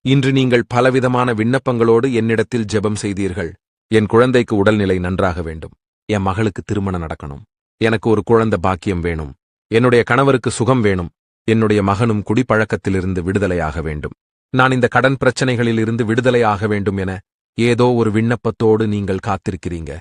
இன்று நீங்கள் பலவிதமான விண்ணப்பங்களோடு என்னிடத்தில் ஜெபம் செய்தீர்கள். என் குழந்தைக்கு உடல்நிலை நன்றாக வேண்டும், என் மகளுக்கு திருமணம் நடக்கணும், எனக்கு ஒரு குழந்தை பாக்கியம் வேணும், என்னுடைய கணவருக்கு சுகம் வேணும், என்னுடைய மகனும் குடிப்பழக்கத்திலிருந்து விடுதலையாக வேண்டும், நான் இந்த கடன் பிரச்சனைகளில் இருந்து விடுதலையாக வேண்டும் என ஏதோ ஒரு விண்ணப்பத்தோடு நீங்கள் காத்திருக்கிறீங்க.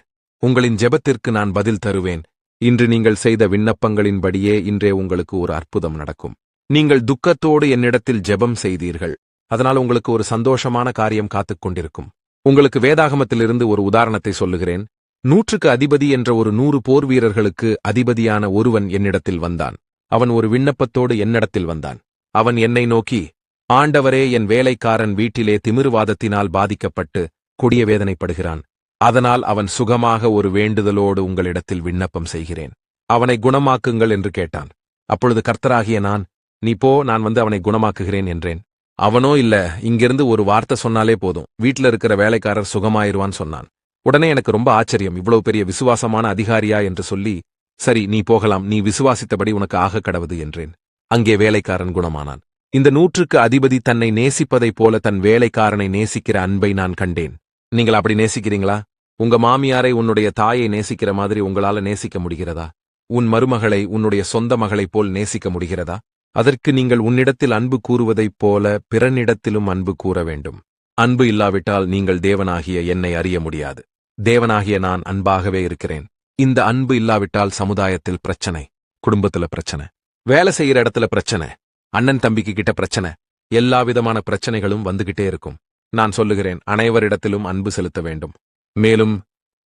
உங்களின் ஜெபத்திற்கு நான் பதில் தருவேன். இன்று நீங்கள் செய்த விண்ணப்பங்களின்படியே இன்றே உங்களுக்கு ஒரு அற்புதம் நடக்கும். நீங்கள் துக்கத்தோடு என்னிடத்தில் ஜெபம் செய்தீர்கள், அதனால் உங்களுக்கு ஒரு சந்தோஷமான காரியம் காத்துக் கொண்டிருக்கும். உங்களுக்கு வேதாகமத்திலிருந்து ஒரு உதாரணத்தை சொல்லுகிறேன். 100க்கு அதிபதி என்ற ஒரு 100 போர் வீரர்களுக்கு அதிபதியான ஒருவன் என்னிடத்தில் வந்தான். அவன் ஒரு விண்ணப்பத்தோடு என்னிடத்தில் வந்தான். அவன் என்னை நோக்கி, ஆண்டவரே, என் வேலைக்காரன் வீட்டிலே திமிருவாதத்தினால் பாதிக்கப்பட்டு கொடிய வேதனைப்படுகிறான். அதனால் அவன் சுகமாக ஒரு வேண்டுதலோடு உங்களிடத்தில் விண்ணப்பம் செய்கிறேன். அவனை குணமாக்குங்கள் என்று கேட்டான். அப்பொழுது கர்த்தராகிய நான், நீ போ, நான் வந்து அவனை குணமாக்குகிறேன் என்றேன். அவனோ இல்ல, இங்கிருந்து ஒரு வார்த்தை சொன்னாலே போதும், வீட்டில் இருக்கிற வேலைக்காரர் சுகமாயிருவான் சொன்னான். உடனே எனக்கு ரொம்ப ஆச்சரியம், இவ்வளவு பெரிய விசுவாசமான அதிகாரியா என்று சொல்லி, சரி நீ போகலாம், நீ விசுவாசித்தபடி உனக்கு ஆக கடவுது என்றேன். அங்கே வேலைக்காரன் குணமானான். இந்த 100க்கு அதிபதி தன்னை நேசிப்பதைப் போல தன் வேலைக்காரனை நேசிக்கிற அன்பை நான் கண்டேன். நீங்கள் அப்படி நேசிக்கிறீங்களா? உங்க மாமியாரை உன்னுடைய தாயை நேசிக்கிற மாதிரி உங்களால நேசிக்க முடிகிறதா? உன் மருமகளை உன்னுடைய சொந்த மகளைப் போல் நேசிக்க முடிகிறதா? அதற்கு நீங்கள் உன்னிடத்தில் அன்பு கூறுவதைப் போல பிறனிடத்திலும் அன்பு கூற வேண்டும். அன்பு இல்லாவிட்டால் நீங்கள் தேவனாகிய என்னை அறிய முடியாது. தேவனாகிய நான் அன்பாகவே இருக்கிறேன். இந்த அன்பு இல்லாவிட்டால் சமுதாயத்தில் பிரச்சனை, குடும்பத்துல பிரச்சனை, வேலை செய்யற இடத்துல பிரச்சனை, அண்ணன் தம்பிக்கு கிட்ட பிரச்சனை, எல்லா விதமான பிரச்சனைகளும் வந்துகிட்டே இருக்கும். நான் சொல்லுகிறேன், அனைவரிடத்திலும் அன்பு செலுத்த வேண்டும். மேலும்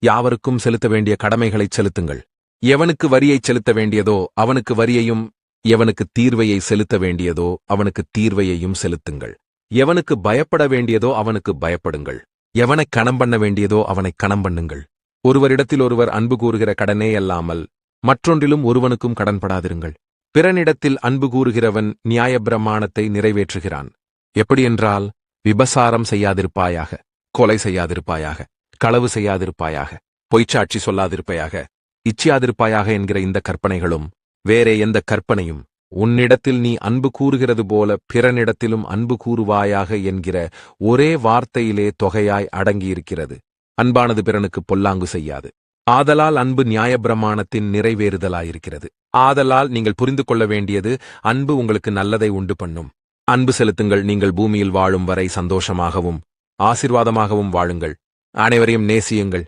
யாவருக்கும் செலுத்த வேண்டிய கடமைகளைச் செலுத்துங்கள். எவனுக்கு வரியைச் செலுத்த வேண்டியதோ அவனுக்கு வரியையும், எவனுக்கு தீர்வையை செலுத்த வேண்டியதோ அவனுக்கு தீர்வையையும் செலுத்துங்கள். எவனுக்கு பயப்பட வேண்டியதோ அவனுக்கு பயப்படுங்கள். எவனைக் கணம் பண்ண வேண்டியதோ அவனைக் கணம் பண்ணுங்கள். ஒருவரிடத்தில் ஒருவர் அன்பு கூறுகிற கடனே அல்லாமல் மற்றொன்றிலும் ஒருவனுக்கும் கடன்படாதிருங்கள். பிறனிடத்தில் அன்பு கூறுகிறவன் நியாயப்பிரமாணத்தை நிறைவேற்றுகிறான். எப்படியென்றால், விபசாரம் செய்யாதிருப்பாயாக, கொலை செய்யாதிருப்பாயாக, களவு செய்யாதிருப்பாயாக, பொய்ச்சாட்சி சொல்லாதிருப்பாயாக, இச்சியாதிருப்பாயாக என்கிற இந்த கற்பனைகளும் வேறே எந்த கற்பனையும், உன்னிடத்தில் நீ அன்பு கூறுகிறது போல பிறனிடத்திலும் அன்பு கூறுவாயாக என்கிற ஒரே வார்த்தையிலே தொகையாய் அடங்கியிருக்கிறது. அன்பானது பிறனுக்கு பொல்லாங்கு செய்யாது. ஆதலால் அன்பு நியாயப்பிரமாணத்தின் நிறைவேறுதலாயிருக்கிறது. ஆதலால் நீங்கள் புரிந்து கொள்ள வேண்டியது, அன்பு உங்களுக்கு நல்லதை உண்டு பண்ணும். அன்பு செலுத்துங்கள், நீங்கள் பூமியில் வாழும் வரை சந்தோஷமாகவும் ஆசீர்வாதமாகவும் வாழுங்கள். அனைவரையும் நேசியுங்கள்.